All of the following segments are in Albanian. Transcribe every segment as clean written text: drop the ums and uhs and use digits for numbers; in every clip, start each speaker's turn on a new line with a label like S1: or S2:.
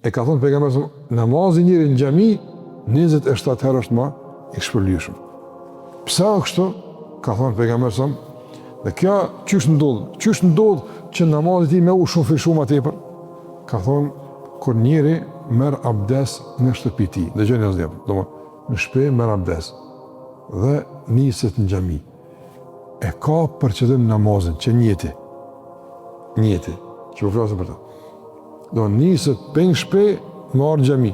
S1: E ka thonë pejgamberi namazi njëri në xhami 27 herë është më i shpërlyeshëm. Pse kështu? Ka thonë pejgamberi dhe kjo çysh ndodh që namazi ti më u shumë më tepër? Ka thonë kur njëri merr abdes në shtëpi ti, dëgjoni asnjë, domethënë në shtëpi merr abdes dhe niset në xhami. E ka për qëllim namazin që njëti që u flasë për ta. Do niset për në shtëpi marr xhami.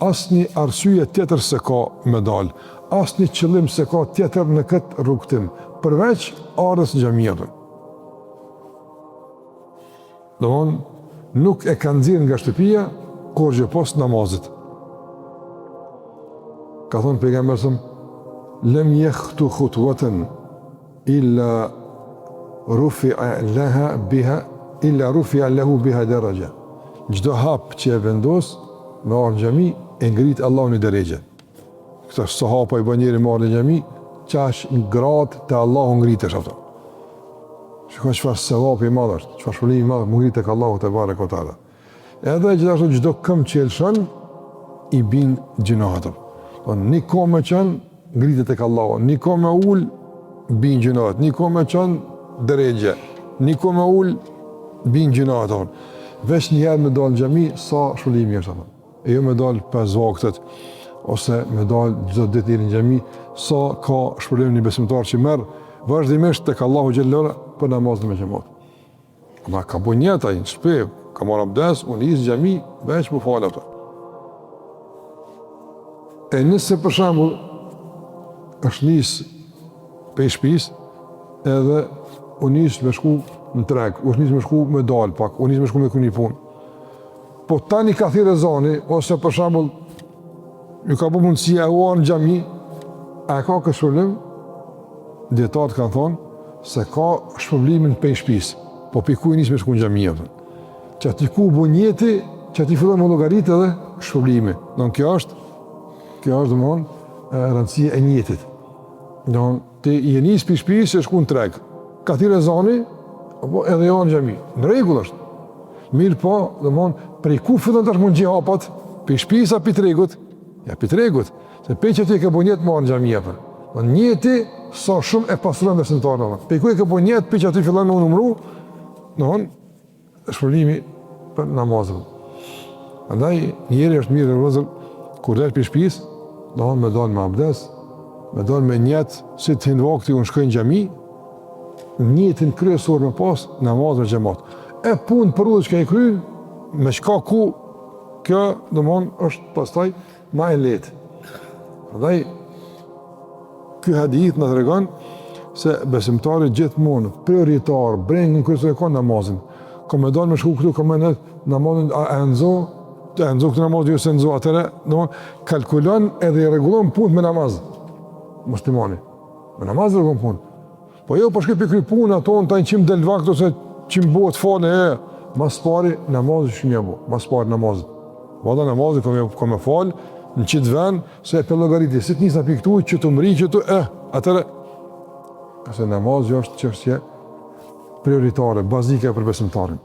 S1: Asnjë arsye tjetër se ka me dal, asnjë qëllim se ka tjetër në këtë rrugtim, përveç ardhës në xhamia. Domthonë nuk e ka nxjerr nga shtëpia kur gjë pas namazit. Ka thonë pejgamberi lem yakhtu khutwatan illa rufi'a lahu biha daraja. Çdo hap që e vendos me ardhë në xhami e ngrit Allahu në drejtë. Këta sahapa i bën njëri me ardhë në xhami, qash në gratë të Allahu ngritesh ato. Shikoj çfarë sevapi i madh është, çfarë shpëlimi i madh ngritet tek Allahu te bareka taala. Edhe gjithashtu çdo këmbë që lëshon i bin gjinohat. Një kohë me qenë ngritet tek Allahu, një kohë me ul bin gjinohat, një kohë me qenë drejtë, një kohë me ul bin gjinohat. Veç njëherë me dalë në xhami sa shpëlimi është atë. E jo me dalë 5 vaktet ose me dalë çdo ditë në xhami sa ka shpëlim një besimtar që merr vazhdimisht tek Allahu xhallahu për namazin me xhamat. Ma ka bunjat ai në shtëpi, ka marrë abdes, unë nis në xhami veç më fal ato. E nëse për shembull është nis pe shtëpis edhe unë nis me shku në treg, unë nis me shku me dal pak, unë nis me shku me këni punë. Po tani ka thirrë zani ose për shembull ju ka bu mundësia e uan në xhami, a ka këtë shpërblim? Dietarët kanë thonë se ka shpërblimin pe shtëpis, po piku nis me shku në xhami atë. Që aty ku bunjeti, që aty fillon me llogarit edhe shpërblimi. Don kjo është domthonë rëndësia e njetit. Don ti je nis pe shtëpis e shku në treg. Ka thirrë zani apo edhe jo në xhami. Në rregull është. Mirë po, domthonë prej ku fillon tash mund gjë hapat? Pe shtëpis apo pe tregut? Ja pe tregut. Se pe që ti ke bunjet marr në xhami apo. Don njeti sa shumë e pasuron besimtarin. Pe ku e ke bunjet pe që aty fillon me numëru, domthonë shpërblimi për namazin. Andaj njëri është mirë rrezë kur del pe shtëpis, domthonë me dal me abdes, me dal me niyet si të hin vakti unë shkoj në xhami, niyetin kryesor me pas namaz me xhamat. E punë për udhë që ka i kry, me shka ku, kjo domthonë është pastaj ma e lehtë. Andaj ky hadith na tregon se besimtari gjithmonë prioritar brengën kryesor e ka namazin. Ka me dal me shku këtu, ka me në namazin e nxo këtë namaz jo se nxo atëre, domthonë kalkulon edhe i rregullon punë me namaz. Muslimani. Me namaz rregullon punë. Po jo po shkoj pe kry punë ato tani çim del vakt ose çim bëhet fale mas pari namazi shumë apo mas pari namaz. Valla namazi kam me fal në çit vend se pe llogaritë si të nisa pe këtu që të mri që të atëre se namazi është çështje prioritare, bazike për besimtarin.